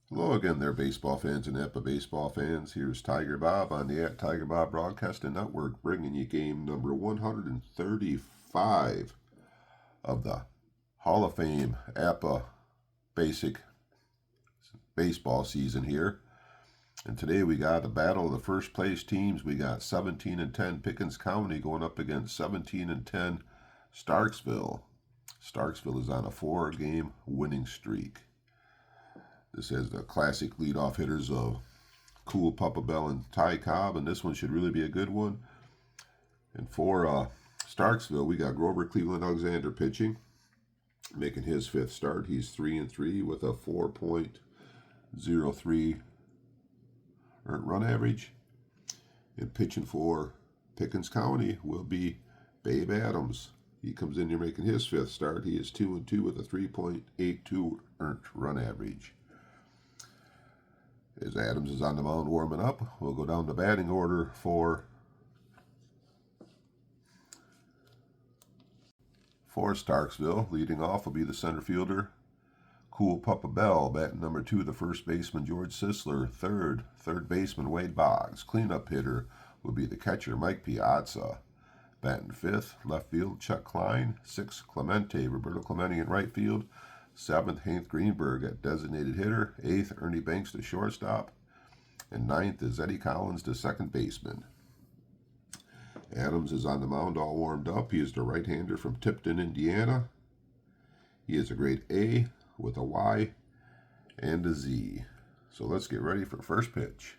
Hello again there, baseball fans and Apba baseball fans. Here's Tigerbob on the Tigerbob Broadcasting Network, bringing you game number 135 of the Hall of Fame Apba Basic baseball season here. And today we got a battle of the first place teams. We got 17 and 10 Pickens County going up against 17 and 10 Starksville. Starksville is on a 4-game winning streak. This has the classic leadoff hitters of Cool, Bell, and Cobb, and this one should really be a good one. And for Starksville, we got Klein and Alexander pitching, making his 5th start. He's 3-3 with a 4.03 earned run average. And pitching for Pickens County will be Babe Adams. He comes in here making his 5th start. He is 2-2 with a 3.82 earned run average. As Adams is on the mound warming up, we'll go down the batting order for Starksville. Leading off will be the center fielder, Cool Bell. Batting number 2, the first baseman, George Sisler. Third baseman, Wade Boggs. Cleanup hitter will be the catcher, Mike Piazza. Batting 5th, left field, Chuck Klein. 6th, Roberto Clemente in right field. 7th, Hank Greenberg at designated hitter. 8th, Ernie Banks to shortstop. And 9th is Eddie Collins to second baseman. Adams is on the mound all warmed up. He is the right-hander from Tipton, Indiana. He is a grade A with a Y and a Z. So let's get ready for first pitch.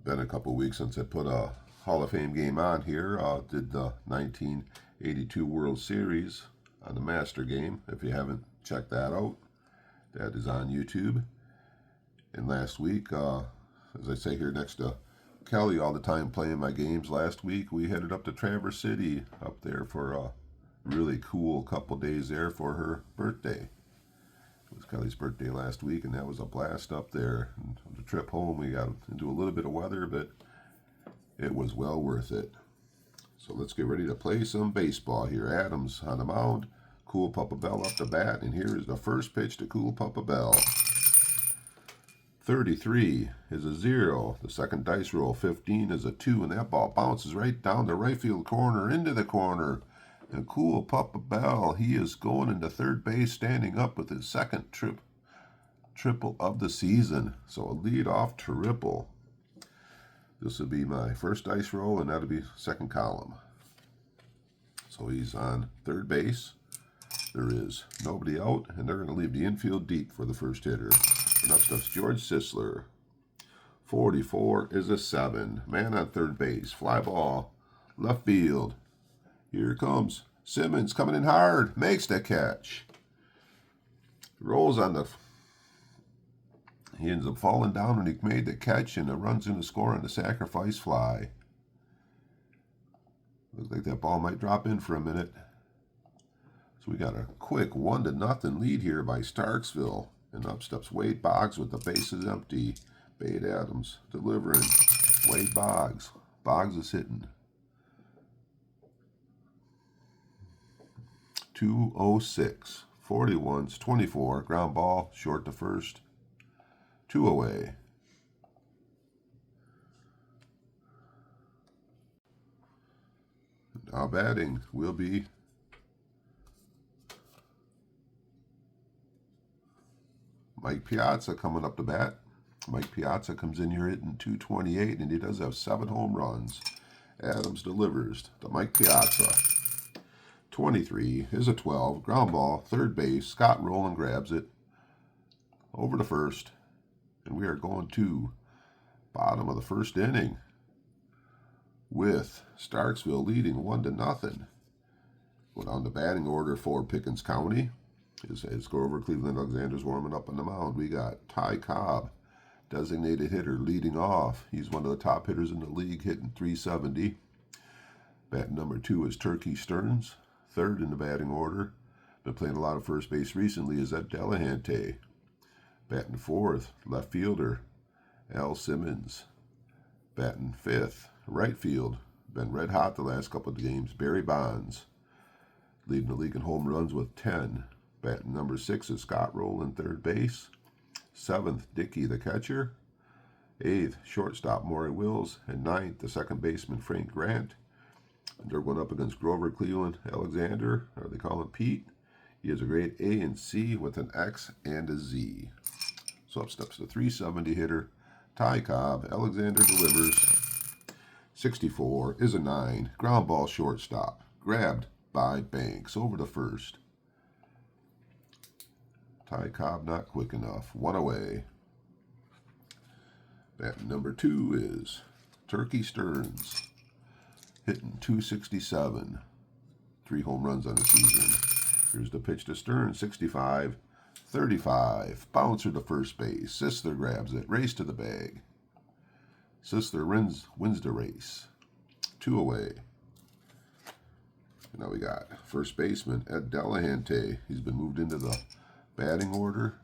Been a couple weeks since I put a Hall of Fame game on here. Did the 1982 World Series on the Master Game. If you haven't checked that out, that is on YouTube. And last week, as I say here next to Kelly all the time playing my games, last week we headed up to Traverse City up there for a really cool couple days there for her birthday. It was Kelly's birthday last week, and that was a blast up there. And on the trip home, we got into a little bit of weather, but it was well worth it. So let's get ready to play some baseball here. Adams on the mound. Cool Bell up the bat. And here is the first pitch to Cool Bell. 33 is a 0. The second dice roll, 15 is a 2. And that ball bounces right down the right field corner into the corner. And Cool Bell, he is going into third base, standing up with his second triple of the season. So a lead-off triple. This will be my first dice roll, and that'll be second column. So he's on third base. There is nobody out, and they're going to leave the infield deep for the first hitter. And up steps George Sisler. 44 is a 7. Man on third base. Fly ball. Left field. Here comes Simmons coming in hard. Makes the catch. Rolls on the... He ends up falling down when he made the catch, and it runs in to score on the sacrifice fly. Looks like that ball might drop in for a minute. So we got a quick 1-0 lead here by Starksville. And up steps Wade Boggs with the bases empty. Babe Adams delivering. Wade Boggs. Boggs is hitting. 206. 41's 24. Ground ball. Short to first. 2 away. Now batting will be Mike Piazza coming up to bat. Mike Piazza comes in here hitting 228, and he does have 7 home runs. Adams delivers to Mike Piazza. 23 is a 12. Ground ball, third base. Scott Rowland grabs it over to first. And we are going to bottom of the first inning with Starksville leading 1-0. Go down the batting order for Pickens County. As Grover Cleveland Alexander's warming up on the mound, we got Cobb, designated hitter, leading off. He's one of the top hitters in the league, hitting 370. Batting number 2 is Turkey Stearns, third in the batting order. Been playing a lot of first base recently is Ed Delahante. Batting 4th, left fielder, Al Simmons. Batting 5th, right field. Been red hot the last couple of games, Barry Bonds. Leading the league in home runs with 10. Batting number 6 is Scott Rowland, third base. 7th, Dickey, the catcher. 8th, shortstop Maury Wills. And 9th, the second baseman Frank Grant. And they're going up against Grover Cleveland Alexander, or they call him Pete. He has a grade A and C with an X and a Z. So up steps the 370 hitter, Ty Cobb. Alexander delivers. 64 is a 9. Ground ball shortstop. Grabbed by Banks over to first. Ty Cobb not quick enough. 1 away. Bat number 2 is Turkey Stearns. Hitting .267. 3 home runs on the season. Here's the pitch to Stearns. 65. 35. Bouncer to first base. Sisler grabs it. Race to the bag. Sisler wins the race. 2 away. And now we got first baseman Ed Delahante. He's been moved into the batting order.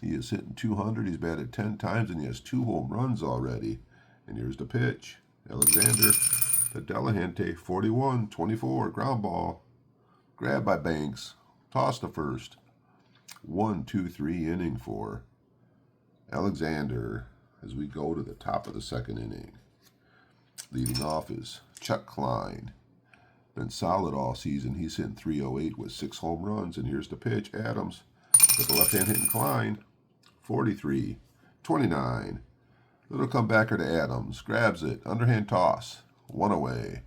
He is hitting .200. He's batted 10 times and he has 2 home runs already. And here's the pitch. Alexander to Delahante. 41-24. Ground ball. Grabbed by Banks. Toss to first. 1-2-3 inning for Alexander as we go to the top of the second inning. Leading off is Chuck Klein. Been solid all season. He's hitting .308 with 6 home runs. And here's the pitch. Adams with the left-hand hitting Klein. 43-29. Little comebacker to Adams. Grabs it. Underhand toss. 1 away.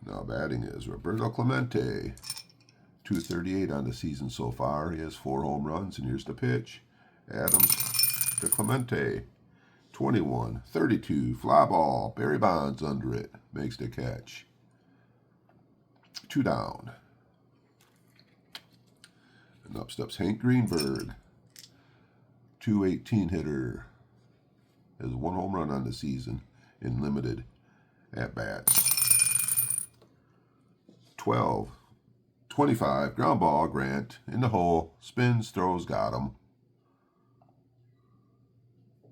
Now batting is Roberto Clemente. .238 on the season so far. He has 4 home runs. And here's the pitch. Adams to Clemente. 21-32. Fly ball. Barry Bonds under it. Makes the catch. 2 down. And up steps Hank Greenberg. .218 hitter. Has 1 home run on the season in limited at-bats. 12-25. Ground ball. Grant in the hole. Spins, throws, got him.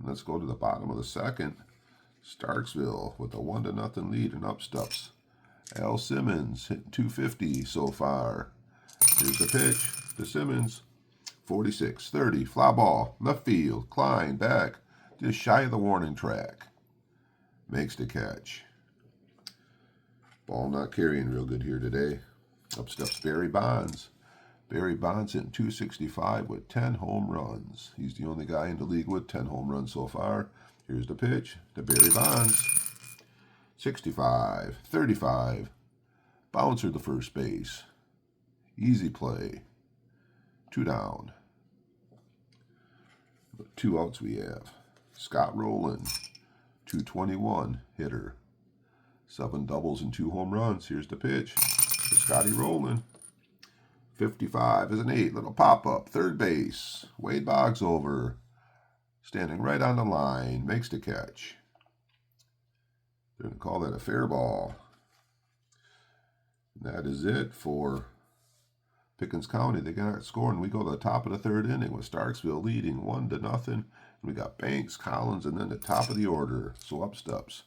Let's go to the bottom of the second. Starksville with a 1-0 lead, and up steps Al Simmons, hitting .250 so far. Here's the pitch to Simmons. 46-30. Fly ball. Left field. Klein back. Just shy of the warning track. Makes the catch. Ball not carrying real good here today. Up steps Barry Bonds. Barry Bonds hitting .265 with 10 home runs. He's the only guy in the league with 10 home runs so far. Here's the pitch to Barry Bonds. 65-35. Bouncer to first base. Easy play. 2 down. 2 outs we have. Scott Rowland, .221 hitter. 7 doubles and 2 home runs. Here's the pitch to Scotty Rowland. 55 is an 8. Little pop-up. Third base. Wade Boggs over. Standing right on the line. Makes the catch. They're going to call that a fair ball. And that is it for Pickens County. They got scoring. We go to the top of the third inning with Starksville leading 1-0. And we got Banks, Collins, and then the top of the order. So up steps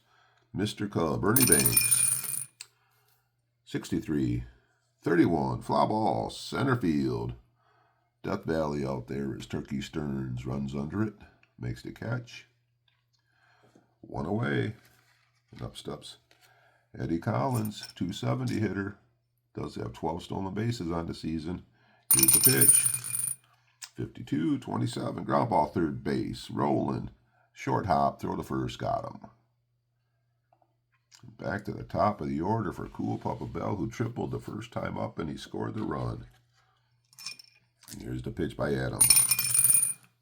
Mr. Cobb, Ernie Banks. 63-31. Fly ball, center field. Death Valley out there as Turkey Stearns runs under it. Makes the catch. 1 away. And up steps Eddie Collins, .270 hitter. Does have 12 stolen bases on the season. Here's the pitch. 52-27. Ground ball, third base. Rolling. Short hop. Throw to first. Got him. Back to the top of the order for Cool Papa Bell, who tripled the first time up, and he scored the run. And here's the pitch by Adams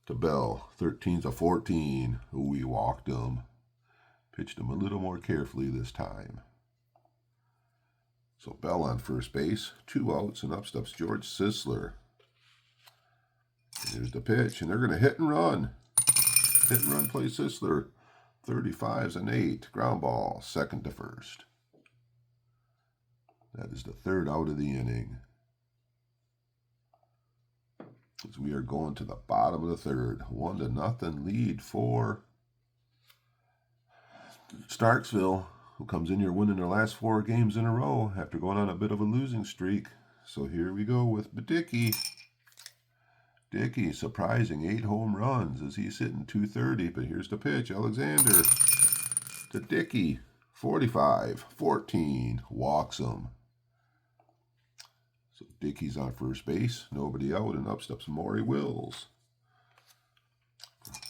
to Bell. 13-14. Ooh, he walked him. Pitched him a little more carefully this time. So Bell on first base. 2 outs, and up steps George Sisler. And here's the pitch, and they're going to hit and run. Hit and run play Sisler. 35's an 8. Ground ball, second to first. That is the 3rd out of the inning. As we are going to the bottom of the 3rd. 1-0 lead for Starksville, who comes in here winning their last 4 games in a row after going on a bit of a losing streak. So here we go with Dickey. Dickey, surprising 8 home runs as he's hitting 230. But here's the pitch. Alexander to Dickey. 45-14. Walks him. So Dickey's on first base. Nobody out. And up steps Maury Wills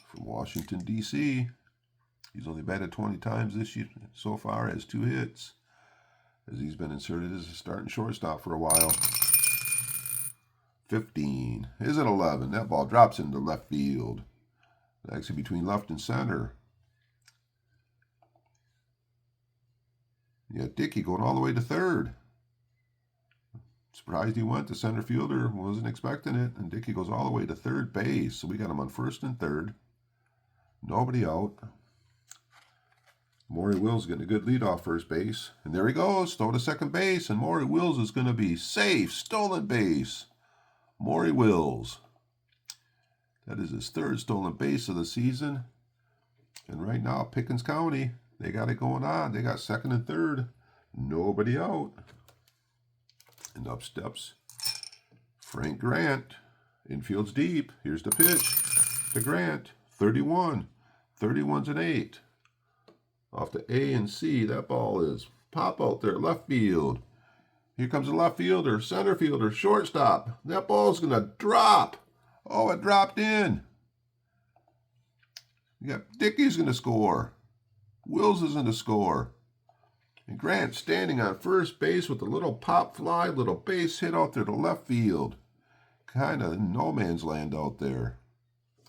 from Washington, D.C. He's only batted 20 times this year so far, has 2 hits, as he's been inserted as a starting shortstop for a while. 15. Is it 11? That ball drops into left field. Actually between left and center. Yeah, Dickey going all the way to third. Surprised he went. The center fielder wasn't expecting it. And Dickey goes all the way to third base. So we got him on first and third. Nobody out. Maury Wills getting a good lead off first base. And there he goes. Throw to second base. And Maury Wills is going to be safe. Stolen base. Maury Wills. That is his 3rd stolen base of the season. And right now, Pickens County, they got it going on. They got second and third. Nobody out. And up steps Frank Grant. Infield's deep. Here's the pitch to Grant. 31. 31's an 8. Off to A and C. That ball is pop out there. Left field. Here comes the left fielder. Center fielder. Shortstop. That ball's going to drop. Oh, it dropped in. You got Dickey's going to score. Wills is going to score. And Grant standing on first base with a little pop fly, little base hit out there to left field. Kind of no man's land out there.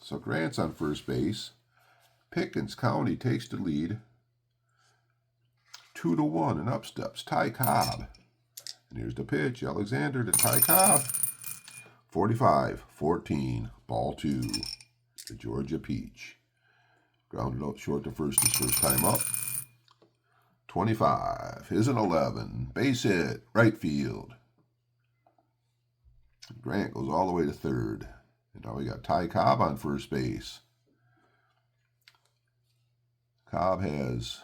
So Grant's on first base. Pickens County takes the lead. 2-1, and up steps Ty Cobb. And here's the pitch. Alexander to Ty Cobb. 45-14. Ball 2. The Georgia Peach. Grounded out short to first his first time up. 25 is an 11. Base hit. Right field. Grant goes all the way to third. And now we got Ty Cobb on first base. Cobb has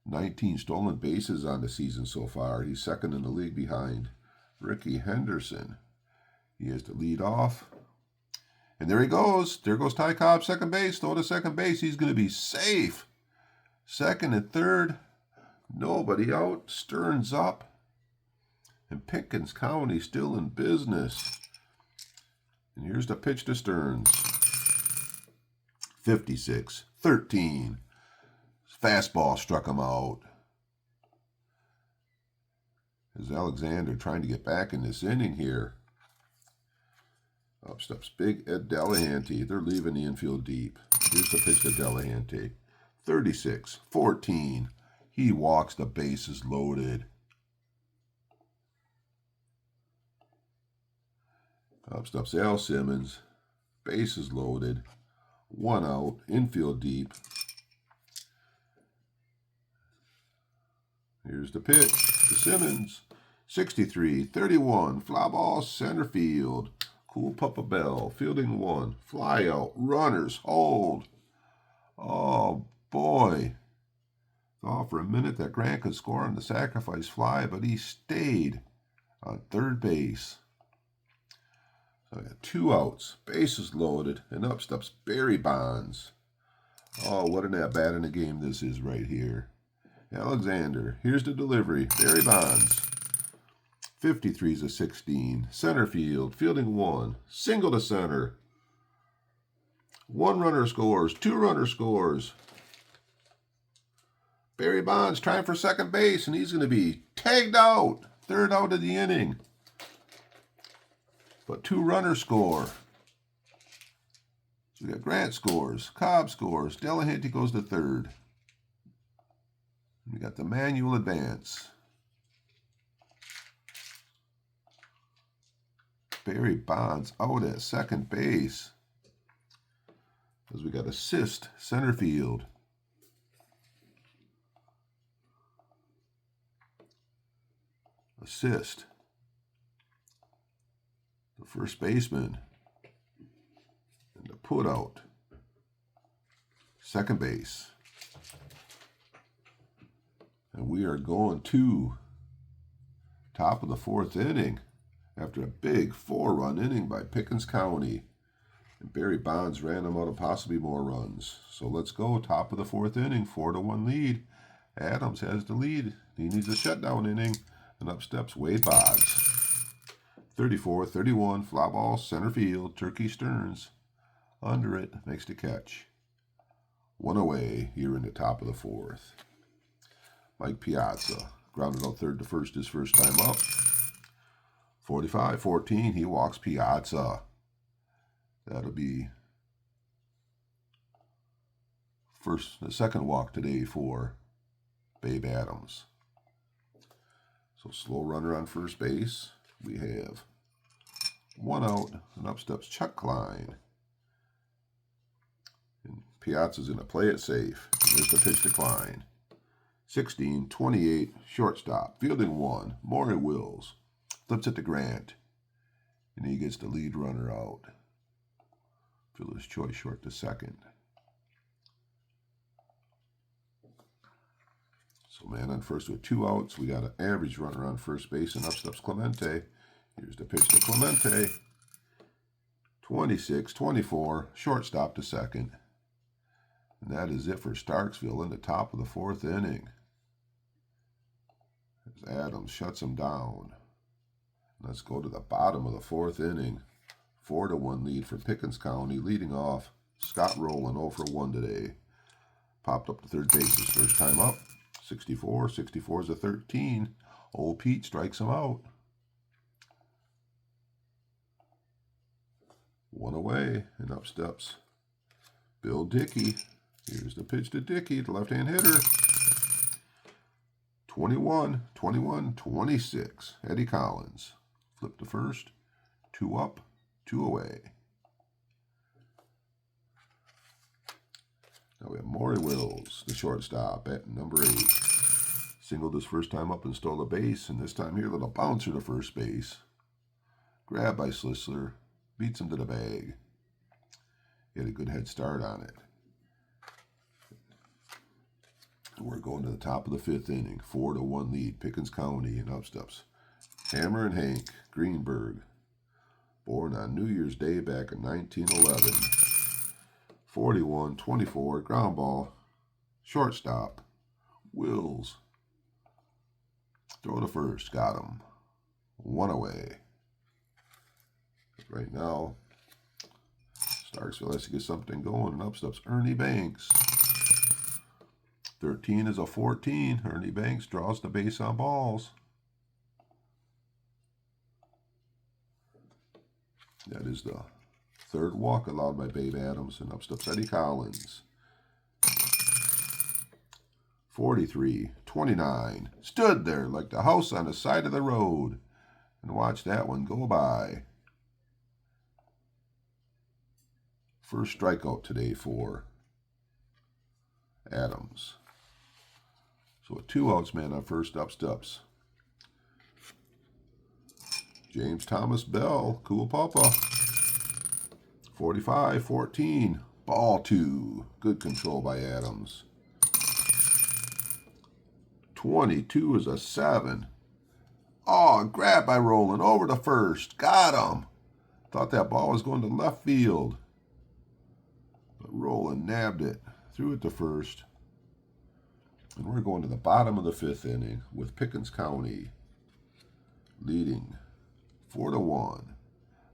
19 stolen bases on the season so far. He's second in the league behind Ricky Henderson. He has to lead off. And there he goes. There goes Ty Cobb, second base. Throw to second base. He's going to be safe. Second and third. Nobody out. Stearns up. And Pickens County still in business. And here's the pitch to Stearns. 56-13. Fastball struck him out. As Alexander trying to get back in this inning here. Up steps Big Ed Delahanty. They're leaving the infield deep. Here's the pitch to Delahanty. 36-14. He walks, the bases loaded. Up steps Al Simmons. Bases loaded. 1 out. Infield deep. Here's the pitch to Simmons. 63-31. Fly ball center field. Cool Papa Bell. Fielding 1. Fly out. Runners hold. Oh, boy. Thought for a minute that Grant could score on the sacrifice fly, but he stayed on third base. So I got 2 outs. Bases loaded. And up steps Barry Bonds. Oh, what an at-bat in a game this is right here. Alexander. Here's the delivery. Barry Bonds. 53's a 16. Center field. Fielding 1. Single to center. 1 runner scores. 2 runner scores. Barry Bonds trying for second base, and he's going to be tagged out. 3rd out of the inning. But 2 runners score. So we got Grant scores. Cobb scores. Delahanty goes to 3rd. We got the manual advance. Barry Bonds out at second base. As we got assist center field. Assist. The first baseman. And the put out. Second base. And we are going to top of the 4th inning after a big 4-run inning by Pickens County. And Barry Bonds ran them out of possibly more runs. So let's go. Top of the 4th inning, 4-1 lead. Adams has the lead. He needs a shutdown inning. And up steps Wade Boggs. 34-31, fly ball, center field. Turkey Stearns under it, makes the catch. 1 away here in the top of the 4th. Mike Piazza grounded out third to first his first time up. 45-14, he walks Piazza. That'll be the second walk today for Babe Adams. So slow runner on first base. We have 1 out, and up steps Chuck Klein. And Piazza's going to play it safe. Here's the pitch to Klein. 16-28, shortstop. Fielding 1, Maury Wills. Flips it to Grant. And he gets the lead runner out. Fielder's choice short to second. So man on first with 2 outs. We got an average runner on first base, and up steps Clemente. Here's the pitch to Clemente. 26-24, shortstop to second. And that is it for Starksville in the top of the 4th inning. As Adams shuts him down. Let's go to the bottom of the 4th inning. 4-1 lead for Pickens County. Leading off, Scott Rowland 0 for 1 today. Popped up to third base his first time up. 64. 64 is a 13. Old Pete strikes him out. 1 away, and up steps Bill Dickey. Here's the pitch to Dickey, the left-hand hitter. 21-26. Eddie Collins. Flip to first. 2 up, 2 away. Now we have Maury Wills, the shortstop, at number 8. Singled his first time up and stole a base, and this time here, a little bouncer to first base. Grabbed by Sisler. Beats him to the bag. He had a good head start on it. We're going to the top of the 5th inning. 4-1 lead. Pickens County, and up steps Hammer and Hank Greenberg. Born on New Year's Day back in 1911. 41-24. Ground ball. Shortstop. Wills. Throw to first. Got him. 1 away. Right now, Starksville has to get something going, and up steps Ernie Banks. 13 is a 14. Ernie Banks draws the base on balls. That is the 3rd walk allowed by Babe Adams, and up steps Eddie Collins. 43-29. Stood there like the house on the side of the road and watched that one go by. First strikeout today for Adams. So with 2 outs, man, on first, up steps James Thomas Bell, Cool Papa. 45-14, ball 2. Good control by Adams. 22 is a 7. Oh, grab by Rowland over to first. Got him. Thought that ball was going to left field. But Rowland nabbed it. Threw it to first. And we're going to the bottom of the 5th inning with Pickens County leading 4-1.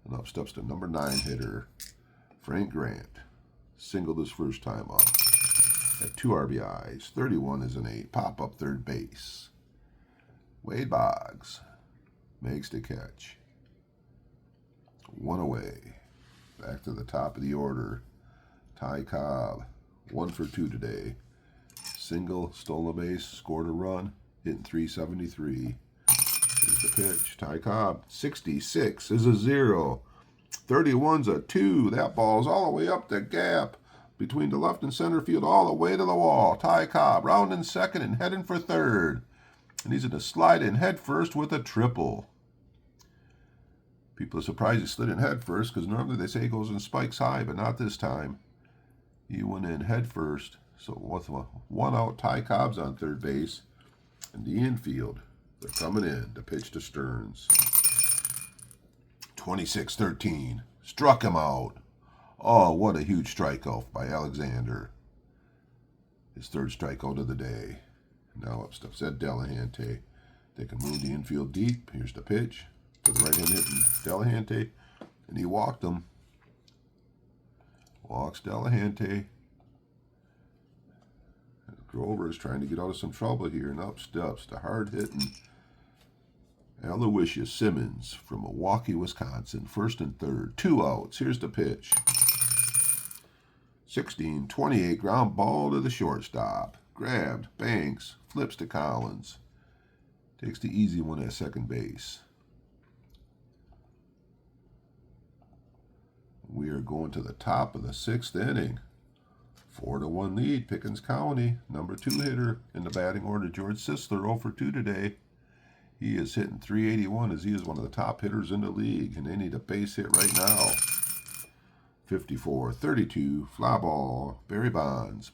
And up steps the number 9 hitter, Frank Grant. Singled his first time up. At 2 RBIs. 31 is an 8. Pop up third base. Wade Boggs makes the catch. 1 away. Back to the top of the order. Ty Cobb. 1 for 2 today. Single, stole a base, scored a run, hitting .373. Here's the pitch. Ty Cobb. 66 is a 0. 31's a 2. That ball's all the way up the gap between the left and center field, all the way to the wall. Ty Cobb rounding second and heading for third. And he's going to slide in head first with a triple. People are surprised he slid in head first because normally they say he goes in spikes high, but not this time. He went in head first. So with 1 out, Ty Cobb's on third base. In the infield, they're coming in to pitch to Stearns. 26-13. Struck him out. Oh, what a huge strikeout by Alexander. His third strikeout of the day. Now up steps Ed Delahante. They can move the infield deep. Here's the pitch to the right-hand hitting Delahante. And he walked him. Walks Delahante. Grover is trying to get out of some trouble here, and up steps the hard-hitting Aloysius Simmons from Milwaukee, Wisconsin. First and third. 2 outs. Here's the pitch. 16-28. Ground ball to the shortstop. Grabbed. Banks. Flips to Collins. Takes the easy one at second base. We are going to the top of the 6th inning. 4-1 lead, Pickens County. Number 2 hitter in the batting order, George Sisler, 0 for 2 today. He is hitting .381 as he is one of the top hitters in the league, and they need a base hit right now. 54-32, fly ball, Barry Bonds.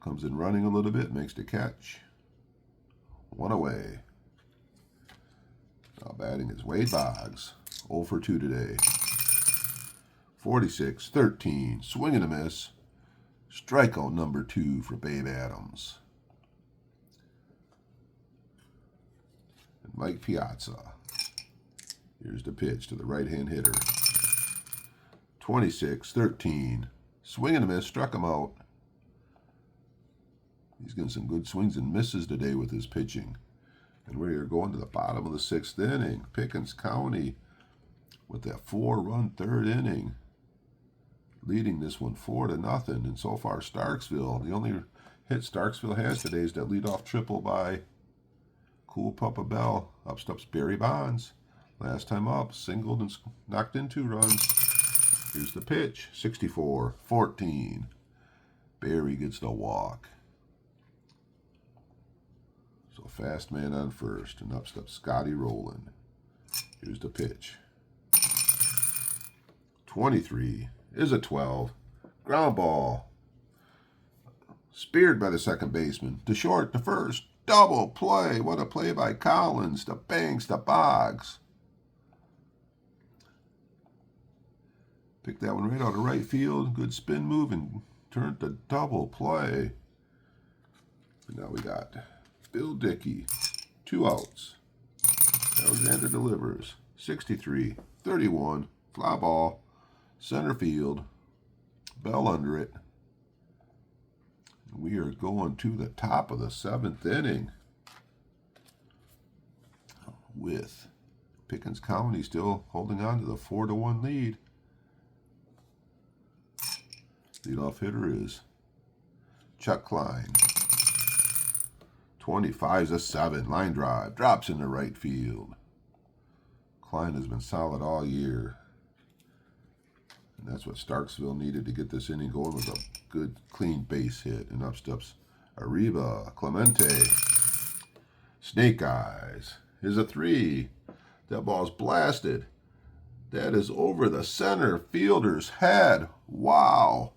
Comes in running a little bit, makes the catch. 1 away. Now batting is Wade Boggs, 0 for 2 today. 46-13, swing and a miss. Strikeout number 2 for Babe Adams. And Mike Piazza. Here's the pitch to the right-hand hitter. 26-13, swing and a miss, struck him out. He's getting some good swings and misses today with his pitching. And we are going to the bottom of the 6th inning. Pickens County with that 4-run 3rd inning. Leading this one 4-0. And so far, Starksville, the only hit Starksville has today is that leadoff triple by Cool Papa Bell. Up steps Barry Bonds. Last time up, singled and knocked in 2 runs. Here's the pitch. 64-14. Barry gets the walk. So fast man on first, and up steps Scotty Rowland. Here's the pitch. 23 is a 12. Ground ball. Speared by the second baseman. To short, to first. Double play. What a play by Collins. To Banks, to Boggs. Picked that one right out of right field. Good spin move and turned to double play. And now we got Bill Dickey. 2 outs. Alexander delivers. 63-31. Fly ball. Center field. Bell under it. We are going to the top of the 7th inning with Pickens County still holding on to the 4-1 lead. Leadoff hitter is Chuck Klein. 25's a 7. Line drive. Drops into right field. Klein has been solid all year. And that's what Starksville needed to get this inning going, was a good, clean base hit. And up steps Arriba, Clemente. Snake Eyes is a 3. That ball's blasted. That is over the center fielder's head. Wow.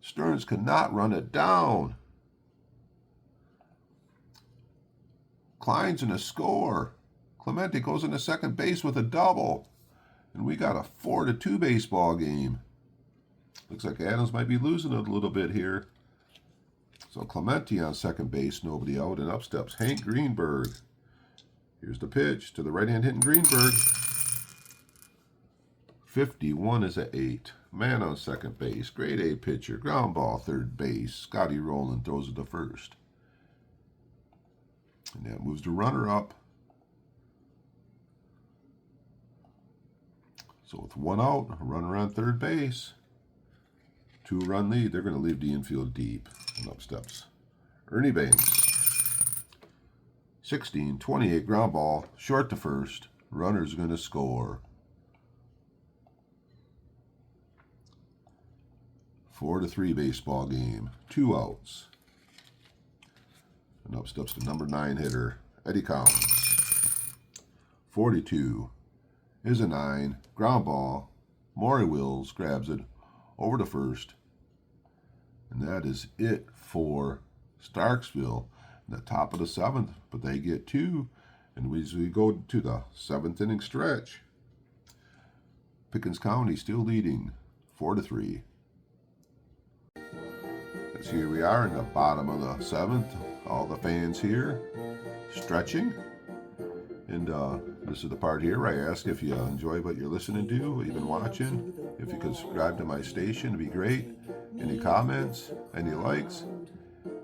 Stearns cannot run it down. Klein's in a score. Clemente goes into second base with a double. And we got a 4-2 baseball game. Looks like Adams might be losing it a little bit here. So Clemente on second base, nobody out, and up steps Hank Greenberg. Here's the pitch to the right-hand hitting Greenberg. 51 is a 8. Man on second base, grade A pitcher, ground ball third base. Scotty Rowland throws it to first. And that moves the runner up. So with 1 out, a runner on third base, 2-run lead. They're going to leave the infield deep. And up steps Ernie Banks. 16-28 ground ball, short to first. Runner's going to score. 4-3 baseball game. 2 outs. And up steps the number 9 hitter, Eddie Collins. 42 is a 9. Ground ball. Maury Wills grabs it over to first. And that is it for Starksville. in the top of the 7th, but they get 2. And we go to the 7th inning stretch. Pickens County still leading 4-3. As here we are in the bottom of the 7th. All the fans here stretching. And this is the part here where I ask if you enjoy what you're listening to, what you've been watching. If you could subscribe to my station, it'd be great. Any comments, any likes,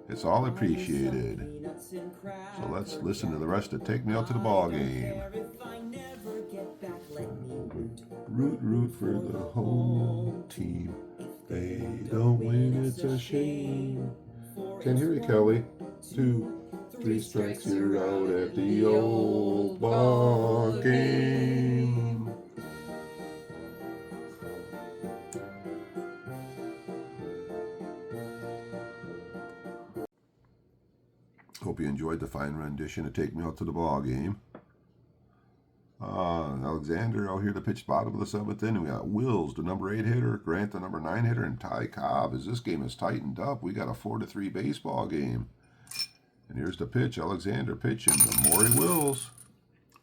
it's all appreciated. So let's listen to the rest of Take Me Out to the Ball Game. Root for the home team. If they don't win, it's a shame. Can't hear you, Kelly. 2, 3 strikes, you're out at the old ball game. Hope you enjoyed the fine rendition of Take Me Out to the Ball Game. Alexander out here to pitch bottom of the 7th inning. We got Wills, the number 8 hitter, Grant, the number 9 hitter, and Ty Cobb. As this game is tightened up, we got a 4-3 baseball game. And here's the pitch. Alexander pitching to Maury Wills.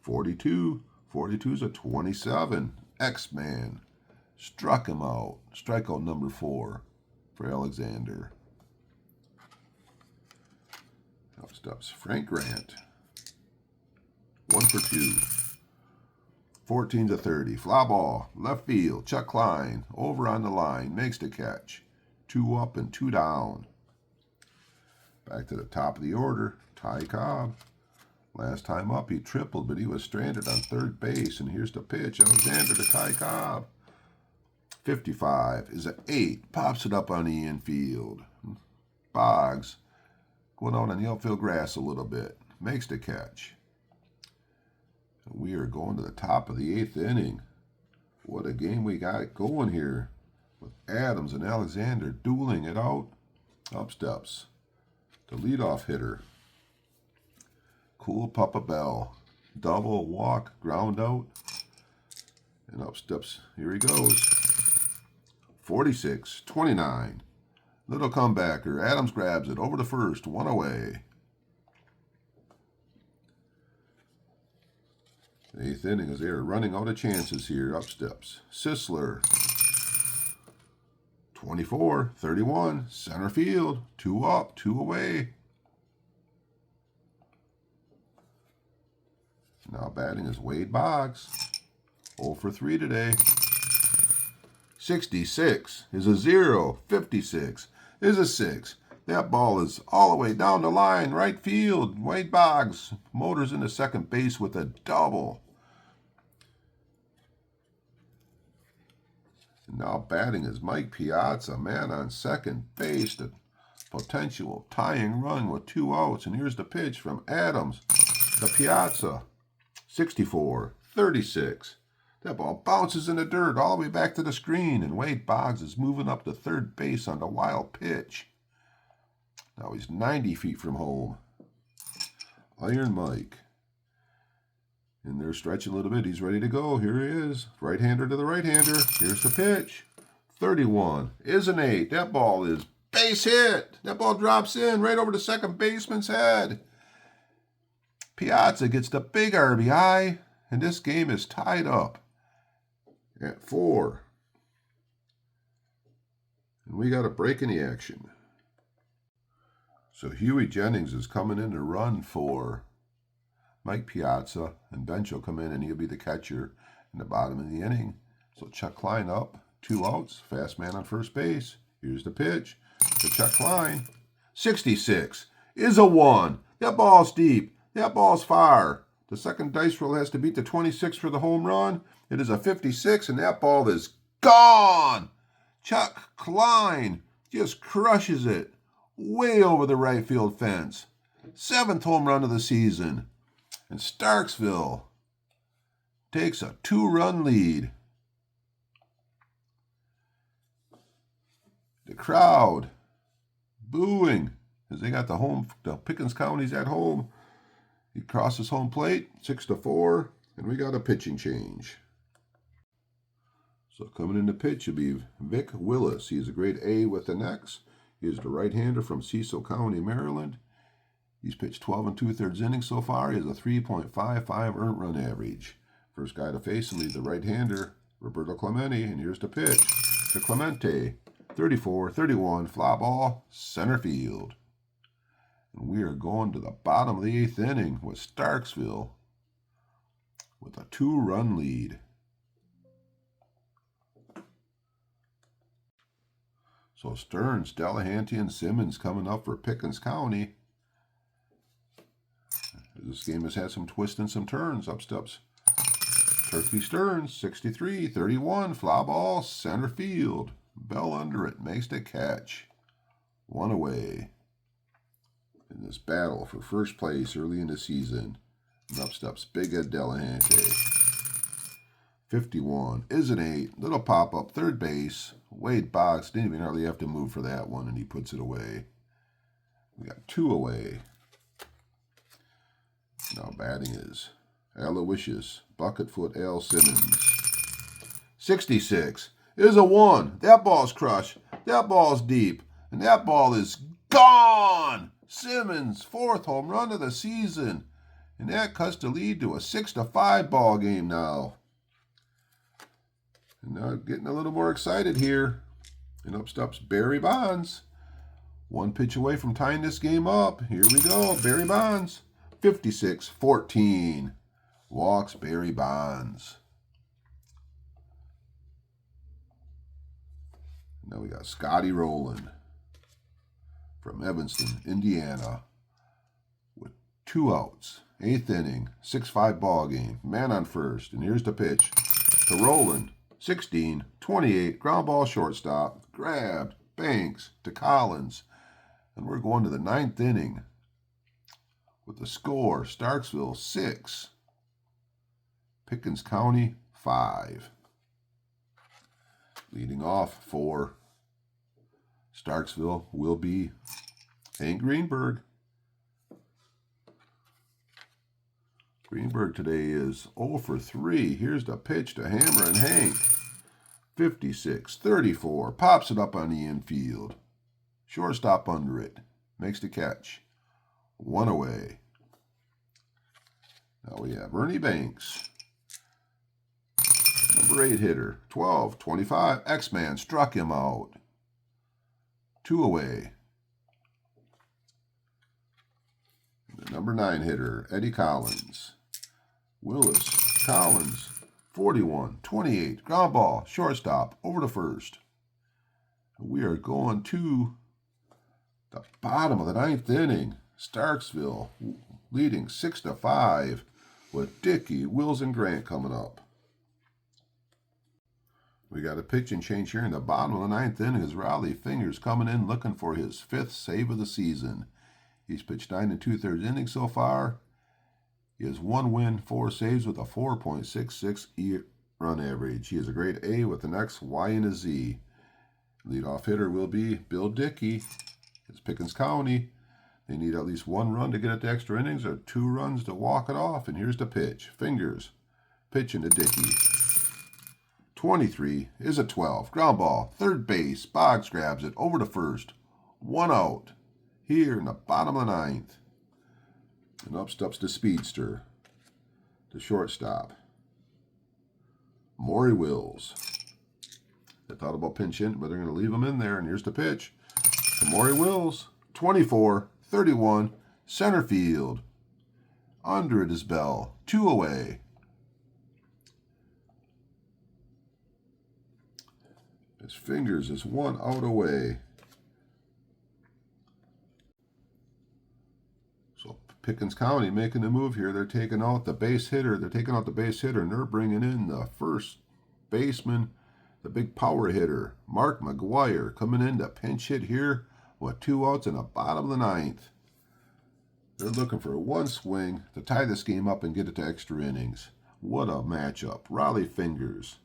42. 42's a 27. X-Man. Struck him out. Strikeout number 4 for Alexander. Up steps Frank Grant. 1 for 2. 14-30. Fly ball. Left field. Chuck Klein. Over on the line. Makes the catch. 2 up and 2 down. Back to the top of the order. Ty Cobb. Last time up, he tripled, but he was stranded on 3rd base. And here's the pitch. Alexander to Ty Cobb. 55 is an 8. Pops it up on the infield. Boggs going out on the outfield grass a little bit. Makes the catch. We are going to the top of the 8th inning. What a game we got going here with Adams and Alexander dueling it out. Up steps the leadoff hitter. Cool Papa Bell. Double, walk, ground out. And up steps, here he goes. 46-29. Little comebacker. Adams grabs it over to first. 1 away. 8th inning as they are running out of chances here. Up steps Sisler. 24-31. Center field. 2 up, 2 away. Now batting is Wade Boggs. 0 for 3 today. 66 is a 0. 56 is a 6. That ball is all the way down the line. Right field. Wade Boggs motors into second base with a double. Now batting is Mike Piazza, man on second base. The potential tying run with 2 outs. And here's the pitch from Adams to Piazza. 64-36. That ball bounces in the dirt all the way back to the screen. And Wade Boggs is moving up to 3rd base on the wild pitch. Now he's 90 feet from home. Iron Mike. And they're stretching a little bit. He's ready to go. Here he is. Right-hander to the right-hander. Here's the pitch. 31 is an 8. That ball is base hit. That ball drops in right over the second baseman's head. Piazza gets the big RBI. And this game is tied up at 4. And we got a break in the action. So Huey Jennings is coming in to run for Mike Piazza, and Bench will come in and he'll be the catcher in the bottom of the inning. So Chuck Klein up, 2 outs, fast man on first base. Here's the pitch to Chuck Klein. 66 is a 1. That ball's deep. That ball's far. The second dice roll has to beat the 26 for the home run. It is a 56, and that ball is gone. Chuck Klein just crushes it way over the right field fence. 7th home run of the season. And Starksville takes a 2-run lead. The crowd booing as they got the Pickens County's at home. He crosses home plate, 6-4, and we got a pitching change. So coming in to pitch will be Vic Willis. He is a grade A with an X. He is the right-hander from Cecil County, Maryland. He's pitched 12 2/3 innings so far. He has a 3.55 earned run average. First guy to face him, he's the right-hander, Roberto Clemente, and here's the pitch to Clemente. 34-31, fly ball, center field. And we are going to the bottom of the 8th inning with Starksville with a 2-run lead. So Stearns, Delahanty, and Simmons coming up for Pickens County. This game has had some twists and some turns. Up steps Turkey Stearns, 63-31, fly ball, center field. Bell under it, makes the catch. 1 away in this battle for first place early in the season. And up steps Big Ed Delahanty. 51 is an 8. Little pop-up, third base. Wade Boggs didn't even hardly have to move for that one, and he puts it away. We got 2 away. Now batting is Aloysius Bucketfoot L. Simmons. 66 is a 1. That ball's crushed. That ball's deep. And that ball is gone. Simmons, 4th home run of the season. And that cuts the lead to a 6-5 ball game now. And now getting a little more excited here. And up steps Barry Bonds. 1 pitch away from tying this game up. Here we go, Barry Bonds. 56-14. Walks Barry Bonds. Now we got Scotty Rowland from Evanston, Indiana, with 2 outs. 8th inning, 6-5 ball game. Man on first, and here's the pitch to Rowland. 16-28, ground ball shortstop, grabbed, Banks to Collins. And we're going to the 9th inning with the score, Starksville 6, Pickens County 5. Leading off for Starksville will be Hank Greenberg. Greenberg today is 0 for 3. Here's the pitch to Hammer and Hank. 56-34. Pops it up on the infield. Shortstop under it. Makes the catch. 1 away. Now we have Ernie Banks. Number 8 hitter. 12-25. X-Man struck him out. 2 away. The number 9 hitter. Eddie Collins. Willis Collins. 41-28. Ground ball. Shortstop. Over to first. We are going to the bottom of the 9th inning. Starksville leading 6-5 with Dickey, Wills, and Grant coming up. We got a pitching change here in the bottom of the 9th inning as Raleigh Fingers coming in looking for his 5th save of the season. He's pitched 9 2/3 innings so far. He has 1 win, 4 saves with a 4.66 run average. He is a grade A with an X, Y, and a Z. Leadoff hitter will be Bill Dickey. It's Pickens County. They need at least 1 run to get it to extra innings or 2 runs to walk it off. And here's the pitch. Fingers pitching to Dickey. 23 is a 12. Ground ball. Third base. Boggs grabs it over to first. 1 out. Here in the bottom of the 9th. And up steps the speedster. The shortstop. Maury Wills. They thought about pinch hitting, but they're going to leave him in there. And here's the pitch to Maury Wills. 24-31. Center field. Under it is Bell. 2 away. His Fingers is 1 out away. So Pickens County making the move here. They're taking out the base hitter. And they're bringing in the first baseman, the big power hitter, Mark McGuire, coming in to pinch hit here with 2 outs in the bottom of the 9th. They're looking for 1 swing to tie this game up and get it to extra innings. What a matchup. Raleigh Fingers,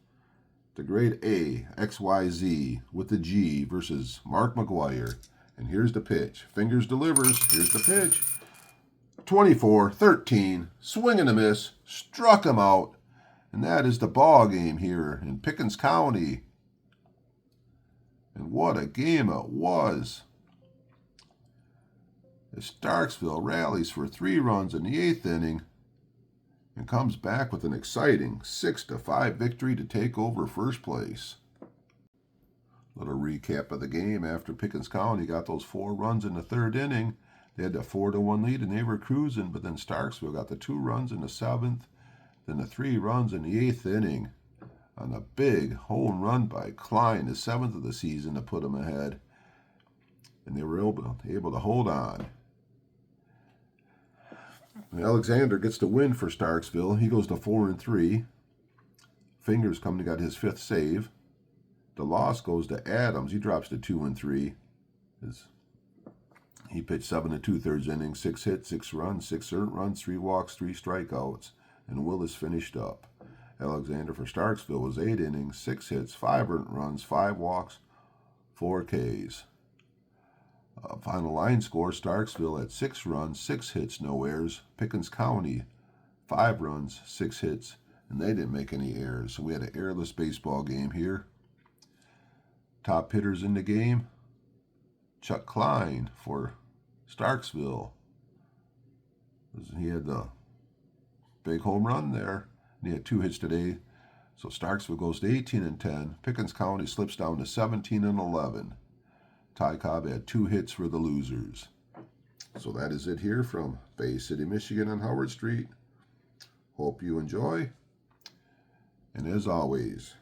the grade A, XYZ with the G versus Mark McGuire. And here's the pitch. Fingers delivers. Here's the pitch. 24-13. Swing and a miss. Struck him out. And that is the ball game here in Pickens County. And what a game it was. as Starksville rallies for 3 runs in the 8th inning and comes back with an exciting 6-5 victory to take over first place. Little recap of the game. After Pickens County got those 4 runs in the 3rd inning, they had the 4-1 lead and they were cruising, but then Starksville got the 2 runs in the 7th, then the 3 runs in the 8th inning on a big home run by Klein, the 7th of the season, to put them ahead. And they were able to hold on. Alexander gets the win for Starksville. He goes to 4-3. Fingers come to got his 5th save. The loss goes to Adams. He drops to 2-3. He pitched 7 2/3 innings, 6 hits, 6 runs, 6 earned runs, 3 walks, 3 strikeouts, and Willis finished up. Alexander for Starksville was 8 innings, 6 hits, 5 earned runs, 5 walks, 4 Ks. Final line score, Starksville had 6 runs, 6 hits, no errors. Pickens County, 5 runs, 6 hits, and they didn't make any errors. So we had an errorless baseball game here. Top hitters in the game, Chuck Klein for Starksville. He had the big home run there, and he had 2 hits today. So Starksville goes to 18-10. Pickens County slips down to 17-11. Cobb had 2 hits for the losers. So that is it here from Bay City, Michigan on Howard Street. Hope you enjoy. And as always,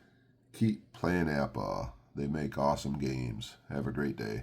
keep playing Apba. They make awesome games. Have a great day.